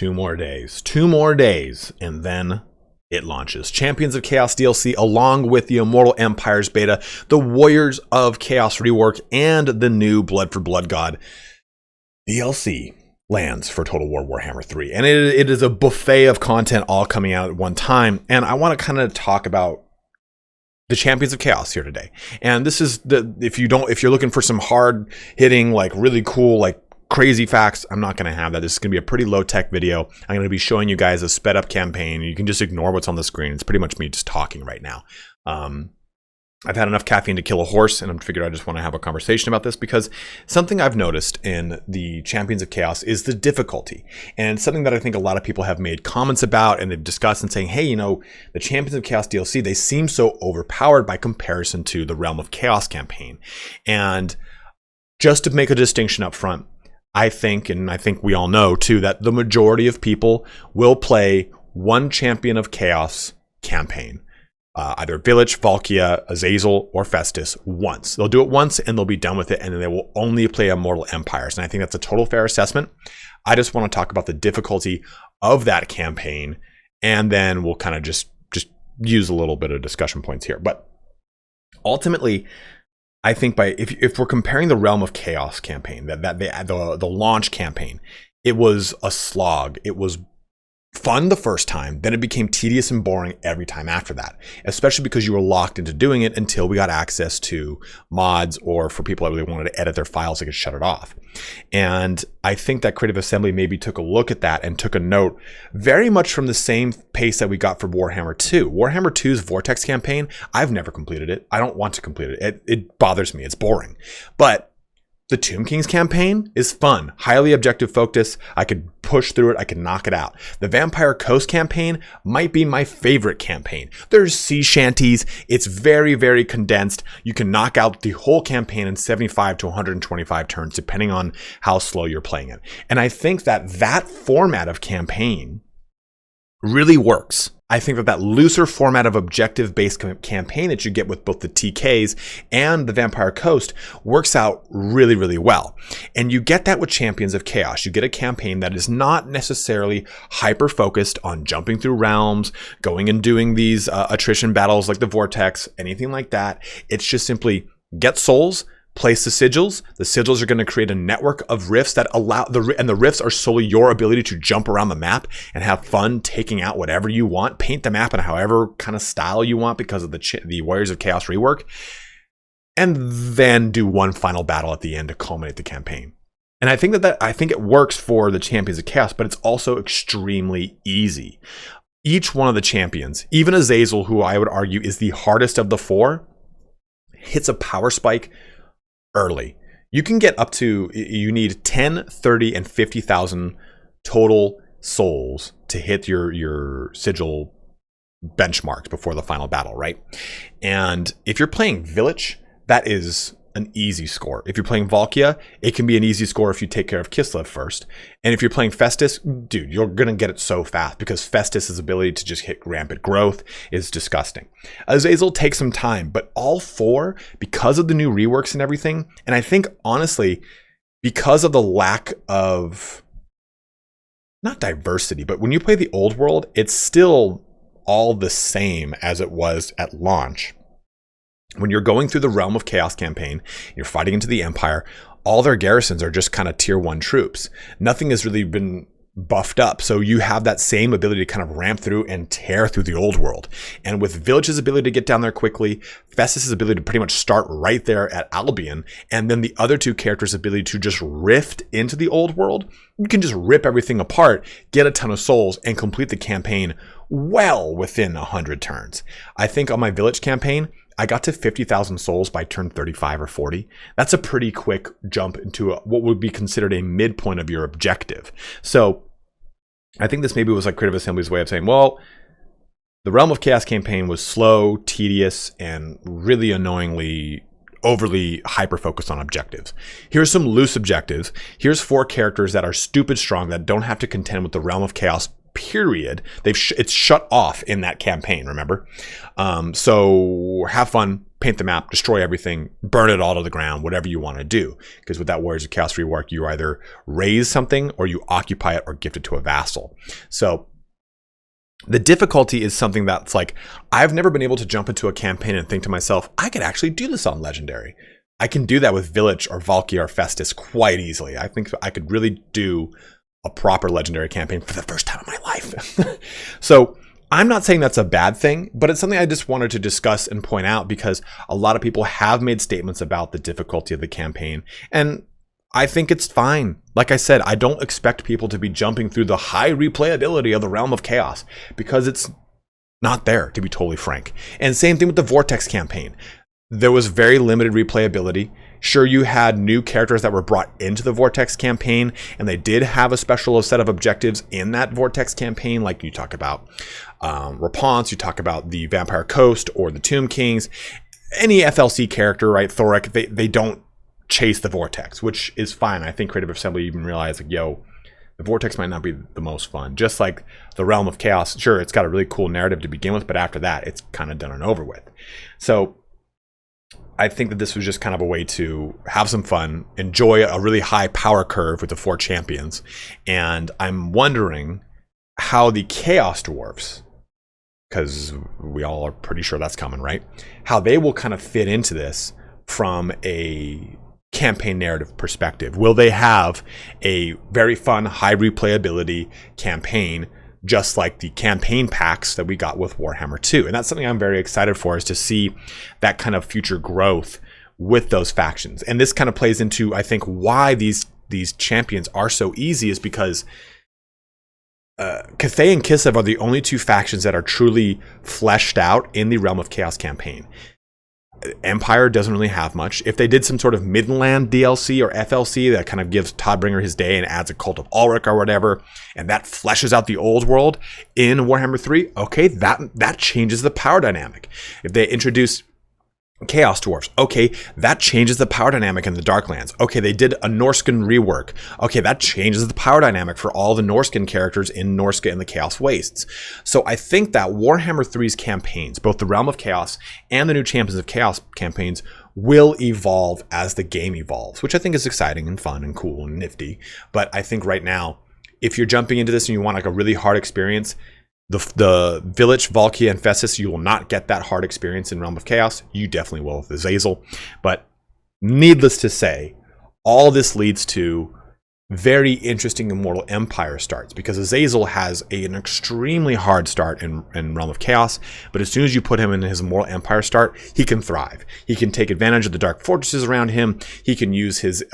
2 more days. 2 more days, and then it launches. Champions of Chaos DLC, along with the Immortal Empires beta, the Warriors of Chaos rework, and the new Blood for Blood God DLC lands for Total War Warhammer 3. And it is a buffet of content all coming out at one time. And I want to kind of talk about the Champions of Chaos here today. And this is if you're looking for some hard hitting, like really cool, like crazy facts, I'm not going to have that. This is going to be a pretty low tech video. I'm going to be showing you guys a sped up campaign. You can just ignore what's on the screen. It's pretty much me just talking right now. I've had enough caffeine to kill a horse, and I figured I just want to have a conversation about this because something I've noticed in the Champions of Chaos is the difficulty. And something that I think a lot of people have made comments about and they've discussed and saying, hey, you know, the Champions of Chaos DLC, they seem so overpowered by comparison to the Realm of Chaos campaign. And just to make a distinction up front, I think, and I think we all know too, that the majority of people will play one Champion of Chaos campaign. Either Village, Valkia, Azazel, or Festus once. They'll do it once and they'll be done with it, and then they will only play Immortal Empires. And I think that's a total fair assessment. I just want to talk about the difficulty of that campaign, and then we'll kind of just use a little bit of discussion points here. But ultimately, I think if we're comparing the Realm of Chaos campaign, the launch campaign, it was a slog. It was fun the first time, then it became tedious and boring every time after that, especially because you were locked into doing it until we got access to mods, or for people that really wanted to edit their files, they could shut it off. And I think that Creative Assembly maybe took a look at that and took a note very much from the same pace that we got for Warhammer 2. Warhammer 2's Vortex campaign, I've never completed it. I don't want to complete it. It bothers me. It's boring. But the Tomb Kings campaign is fun, highly objective focus. I could push through it. I could knock it out. The Vampire Coast campaign might be my favorite campaign. There's sea shanties. It's very, very condensed. You can knock out the whole campaign in 75 to 125 turns, depending on how slow you're playing it. And I think that format of campaign really works. I think that looser format of objective-based campaign that you get with both the TKs and the Vampire Coast works out really, really well. And you get that with Champions of Chaos. You get a campaign that is not necessarily hyper-focused on jumping through realms, going and doing these attrition battles like the Vortex, anything like that. It's just simply get souls, place the sigils. The sigils are going to create a network of rifts that allow and the rifts are solely your ability to jump around the map and have fun taking out whatever you want, paint the map in however kind of style you want because of the Warriors of Chaos rework, and then do one final battle at the end to culminate the campaign. And I think I think it works for the Champions of Chaos, but it's also extremely easy. Each one of the champions, even Azazel, who I would argue is the hardest of the 4, hits a power spike early. You can get up to, you need 10, 30, and 50,000 total souls to hit your sigil benchmarks before the final battle, right? And if you're playing Village, that is an easy score. If you're playing Valkia, it can be an easy score if you take care of Kislev first. And if you're playing Festus, dude, you're going to get it so fast because Festus's ability to just hit rampant growth is disgusting. Azazel takes some time, but all 4, because of the new reworks and everything, and I think honestly, because of the lack of, not diversity, but when you play the old world, it's still all the same as it was at launch. When you're going through the Realm of Chaos campaign, you're fighting into the Empire, all their garrisons are just kind of tier 1 troops. Nothing has really been buffed up. So you have that same ability to kind of ramp through and tear through the old world. And with Village's ability to get down there quickly, Festus's ability to pretty much start right there at Albion, and then the other 2 characters' ability to just rift into the old world, you can just rip everything apart, get a ton of souls, and complete the campaign well within 100 turns. I think on my Village campaign, I got to 50,000 souls by turn 35 or 40. That's a pretty quick jump into what would be considered a midpoint of your objective. So I think this maybe was like Creative Assembly's way of saying, well, the Realm of Chaos campaign was slow, tedious, and really annoyingly overly hyper-focused on objectives. Here's some loose objectives. Here's 4 characters that are stupid strong that don't have to contend with the Realm of Chaos period. It's shut off in that campaign, remember? So have fun, paint the map, destroy everything, burn it all to the ground, whatever you want to do. Because with that Warriors of Chaos rework, you either raise something or you occupy it or gift it to a vassal. So the difficulty is something that's like, I've never been able to jump into a campaign and think to myself, I could actually do this on Legendary. I can do that with Village or Valkyrie or Festus quite easily. I think I could really do a proper Legendary campaign for the first time in my life. So I'm not saying that's a bad thing, but it's something I just wanted to discuss and point out because a lot of people have made statements about the difficulty of the campaign. And I think it's fine. Like I said, I don't expect people to be jumping through the high replayability of the Realm of Chaos because it's not there, to be totally frank. And same thing with the Vortex campaign. There was very limited replayability. Sure, you had new characters that were brought into the Vortex campaign, and they did have a special set of objectives in that Vortex campaign, like you talk about Rapunzel, you talk about the Vampire Coast or the Tomb Kings. Any FLC character, right, Thoric, they don't chase the Vortex, which is fine. I think Creative Assembly even realized, like, yo, the Vortex might not be the most fun. Just like the Realm of Chaos, sure, it's got a really cool narrative to begin with, but after that, it's kind of done and over with. So I think that this was just kind of a way to have some fun, enjoy a really high power curve with the 4 champions. And I'm wondering how the Chaos Dwarfs, because we all are pretty sure that's coming, right? How they will kind of fit into this from a campaign narrative perspective. Will they have a very fun, high replayability campaign, just like the campaign packs that we got with Warhammer 2? And that's something I'm very excited for, is to see that kind of future growth with those factions. And this kind of plays into, I think, why these champions are so easy, is because Cathay and Kislev are the only 2 factions that are truly fleshed out in the Realm of Chaos campaign. Empire doesn't really have much. If they did some sort of Midland DLC or FLC that kind of gives Toddbringer his day and adds a Cult of Ulrich or whatever, and that fleshes out the old world in Warhammer 3, okay, that changes the power dynamic. If they introduce Chaos Dwarfs, okay, that changes the power dynamic in the Darklands. Okay, they did a Norscan rework. Okay, that changes the power dynamic for all the Norscan characters in Norsca and the Chaos Wastes. So I think that Warhammer 3's campaigns, both the Realm of Chaos and the new Champions of Chaos campaigns, will evolve as the game evolves, which I think is exciting and fun and cool and nifty. But I think right now, if you're jumping into this and you want like a really hard experience, the Village, Valkyrie, and Festus, you will not get that hard experience in Realm of Chaos. You definitely will with Azazel. But needless to say, all this leads to very interesting Immortal Empire starts, because Azazel has an extremely hard start in Realm of Chaos, but as soon as you put him in his Immortal Empire start, he can thrive. He can take advantage of the dark fortresses around him. He can use his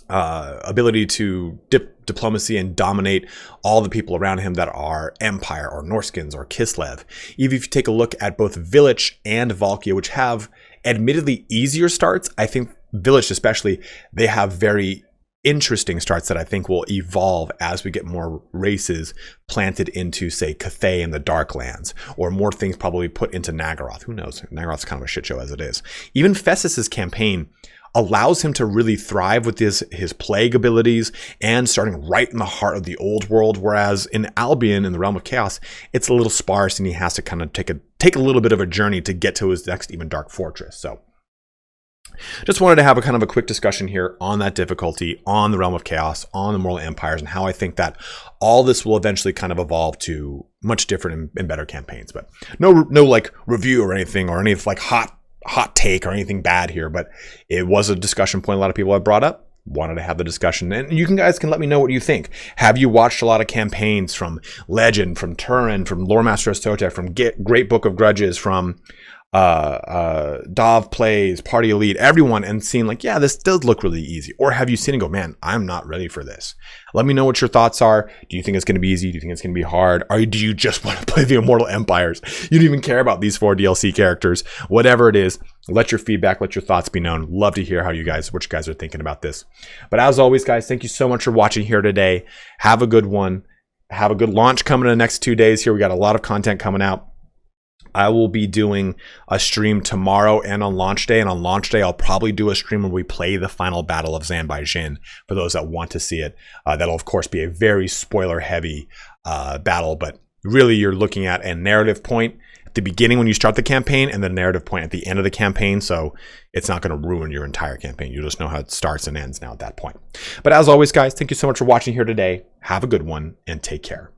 ability to diplomacy and dominate all the people around him that are Empire or Norskins or Kislev. Even if you take a look at both Village and Valkyrie, which have admittedly easier starts, I think Village especially, they have very interesting starts that I think will evolve as we get more races planted into, say, Cathay and the Darklands, or more things probably put into Nagaroth. Who knows? Nagaroth's kind of a shit show as it is. Even Festus's campaign allows him to really thrive with his plague abilities and starting right in the heart of the old world, whereas in Albion, in the Realm of Chaos, it's a little sparse and he has to kind of take a little bit of a journey to get to his next even dark fortress. So just wanted to have a kind of a quick discussion here on that difficulty, on the Realm of Chaos, on the Immortal Empires, and how I think that all this will eventually kind of evolve to much different and better campaigns. But no like review or anything, or any like hot take or anything bad here, but it was a discussion point a lot of people have brought up. Wanted to have the discussion, and you guys can let me know what you think. Have you watched a lot of campaigns from Legend, from Turin, from Lore Master Astote, from Great Book of Grudges, from Dov Plays, Party Elite, everyone, and seen like, yeah, this does look really easy? Or have you seen and go, man, I'm not ready for this? Let me know what your thoughts are. Do you think it's going to be easy? Do you think it's going to be hard? Or do you just want to play the Immortal Empires? You don't even care about these 4 DLC characters. Whatever it is, let your feedback, let your thoughts be known. Love to hear what you guys are thinking about this. But as always, guys, thank you so much for watching here today. Have a good one. Have a good launch coming in the next 2 days here. We got a lot of content coming out. I will be doing a stream tomorrow and on launch day. And on launch day, I'll probably do a stream where we play the final battle of Zan Bai Jin for those that want to see it. That'll, of course, be a very spoiler-heavy battle. But really, you're looking at a narrative point at the beginning when you start the campaign and the narrative point at the end of the campaign. So it's not going to ruin your entire campaign. You just know how it starts and ends now at that point. But as always, guys, thank you so much for watching here today. Have a good one and take care.